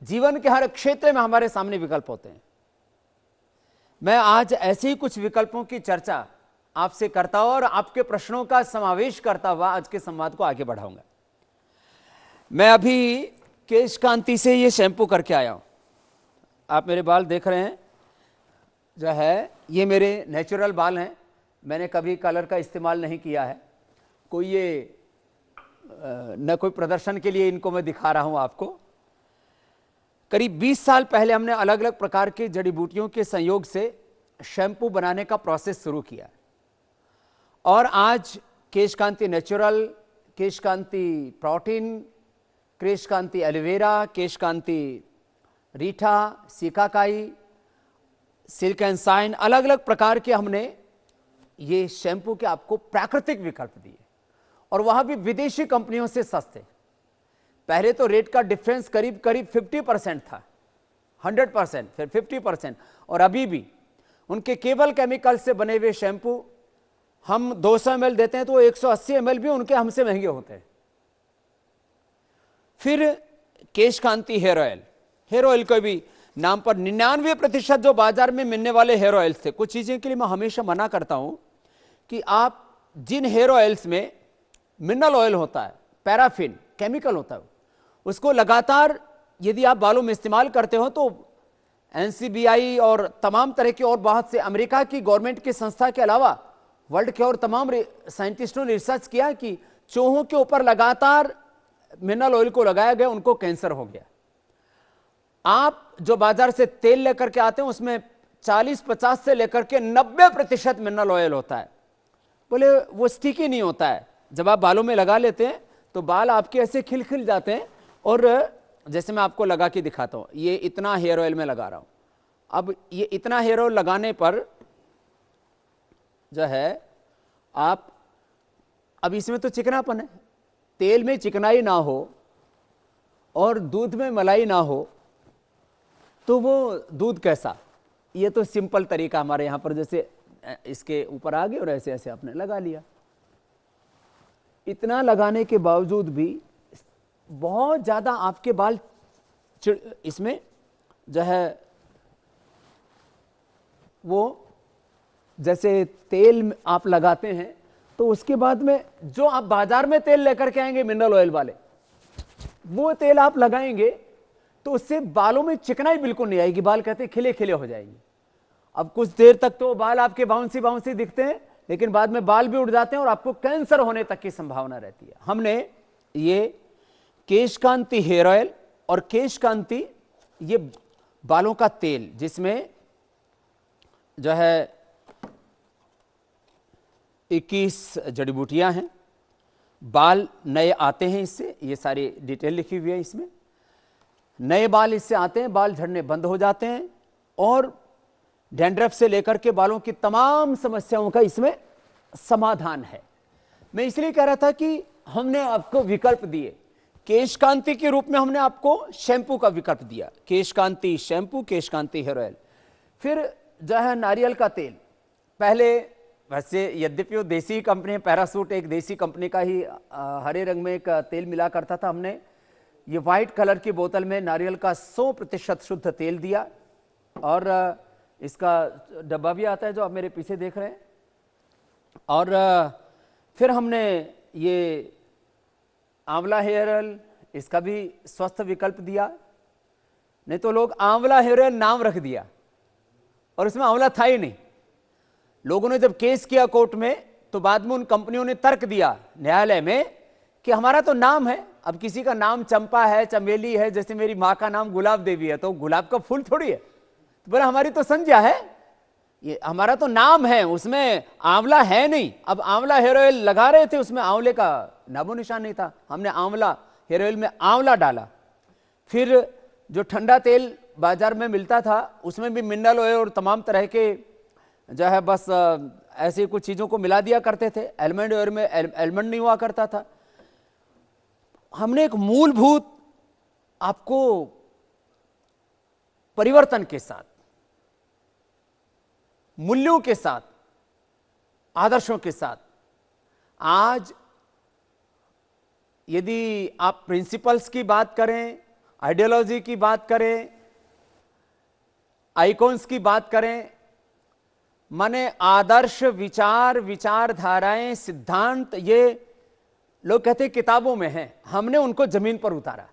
जीवन के हर क्षेत्र में हमारे सामने विकल्प होते हैं। मैं आज ऐसे ही कुछ विकल्पों की चर्चा आपसे करता हूं और आपके प्रश्नों का समावेश करता हुआ आज के संवाद को आगे बढ़ाऊंगा। मैं अभी केश कांति से ये शैम्पू करके आया हूं। आप मेरे बाल देख रहे हैं, जो है ये मेरे नेचुरल बाल हैं। मैंने कभी कलर का इस्तेमाल नहीं किया है। कोई ये न कोई प्रदर्शन के लिए इनको मैं दिखा रहा हूं आपको। करीब 20 साल पहले हमने अलग अलग प्रकार के जड़ी बूटियों के संयोग से शैम्पू बनाने का प्रोसेस शुरू किया और आज Kesh Kanti natural, Kesh Kanti protein, Kesh Kanti aloe vera, Kesh Kanti Reetha, Shikakai, silk and shine, अलग अलग प्रकार के हमने ये शैम्पू के आपको प्राकृतिक विकल्प दिए और वह भी विदेशी कंपनियों से सस्ते। पहले तो रेट का डिफरेंस करीब करीब 50% था, 100%, फिर 50%, और अभी भी उनके केवल केमिकल से बने हुए शैम्पू हम 200 ml देते हैं तो 180 ml भी उनके हमसे महंगे होते हैं। फिर केश कांति हेयर ऑयल, हेयर ऑयल के भी नाम पर 99% जो बाजार में मिलने वाले हेयर ऑयल्स थे। कुछ चीजें के लिए मैं हमेशा मना करता हूं कि आप जिन हेयर ऑयल्स में मिनरल ऑयल होता है, पैराफिन केमिकल होता है, उसको लगातार यदि आप बालों में इस्तेमाल करते हो तो NCBI और तमाम तरह के और बहुत से अमेरिका की गवर्नमेंट की संस्था के अलावा वर्ल्ड के और तमाम साइंटिस्टों ने रिसर्च किया कि चूहों के ऊपर लगातार मिनरल ऑयल को लगाया गया, उनको कैंसर हो गया। आप जो बाजार से तेल लेकर के आते हैं उसमें 40-50 से लेकर के 90% मिनरल ऑयल होता है। बोले वो स्टिकी नहीं होता है। जब आप बालों में लगा लेते हैं तो बाल आपके ऐसे खिल जाते हैं। और जैसे मैं आपको लगा के दिखाता हूं, ये इतना हेयर ऑयल में लगा रहा हूं। अब ये इतना हेयर ऑयल लगाने पर जो है आप, अब इसमें तो चिकनापन है, तेल में चिकनाई ना हो और दूध में मलाई ना हो तो वो दूध कैसा। ये तो सिंपल तरीका हमारे यहां पर, जैसे इसके ऊपर आ गए और ऐसे ऐसे आपने लगा लिया। इतना लगाने के बावजूद भी बहुत ज्यादा आपके बाल इसमें जो है वो, जैसे तेल आप लगाते हैं तो उसके बाद में जो आप बाजार में तेल लेकर के आएंगे मिनरल ऑयल वाले, वो तेल आप लगाएंगे तो उससे बालों में चिकनाई बिल्कुल नहीं आएगी। बाल कहते खिले खिले हो जाएंगे। अब कुछ देर तक तो बाल आपके बाउंसी बाउंसी दिखते हैं, लेकिन बाद में बाल भी उड़ जाते हैं और आपको कैंसर होने तक की संभावना रहती है। हमने ये केश कांति हेयर ऑयल और केश कांति ये बालों का तेल, जिसमें जो है 21 जड़ी बूटियां हैं, बाल नए आते हैं इससे, ये सारी डिटेल लिखी हुई है इसमें। नए बाल इससे आते हैं, बाल झड़ने बंद हो जाते हैं और डैंड्रफ से लेकर के बालों की तमाम समस्याओं का इसमें समाधान है। मैं इसलिए कह रहा था कि हमने आपको विकल्प दिए। केश कांति के रूप में हमने आपको शैम्पू का विकल्प दिया, केश कांति शैम्पू, केश कांति हेयर ऑयल। फिर जो है नारियल का तेल, पहले वैसे यद्यपि वो देसी कंपनी, पैरासूट एक देसी कंपनी का ही हरे रंग में एक तेल मिला करता था, हमने ये व्हाइट कलर की बोतल में नारियल का 100% शुद्ध तेल दिया और इसका डब्बा भी आता है जो आप मेरे पीछे देख रहे हैं। और फिर हमने ये आंवला हेयर ऑयल, इसका भी स्वस्थ विकल्प दिया। नहीं तो लोग आंवला हेयर ऑयल नाम रख दिया और उसमें आंवला था ही नहीं। लोगों ने जब केस किया कोर्ट में तो बाद में उन कंपनियों ने तर्क दिया न्यायालय में कि हमारा तो नाम है, अब किसी का नाम चंपा है, चमेली है, जैसे मेरी माँ का नाम गुलाब देवी है तो गुलाब का फूल थोड़ी है। तो बोला हमारी तो संज्ञा है, ये हमारा तो नाम है, उसमें आंवला है नहीं। अब आंवला हेयर ऑयल लगा रहे थे, उसमें आंवले का नामो निशान नहीं था। हमने आंवला हेयर ऑयल में आंवला डाला। फिर जो ठंडा तेल बाजार में मिलता था उसमें भी मिनरल ऑयल और तमाम तरह के जो है बस ऐसी कुछ चीजों को मिला दिया करते थे। एलमंड ऑयल में एलमंड नहीं हुआ करता था। हमने एक मूलभूत आपको परिवर्तन के साथ, मूल्यों के साथ, आदर्शों के साथ, आज यदि आप प्रिंसिपल्स की बात करें, आइडियोलॉजी की बात करें, आइकॉन्स की बात करें, माने आदर्श विचार, विचारधाराएं, सिद्धांत, ये लोग कहते हैं किताबों में हैं, हमने उनको जमीन पर उतारा।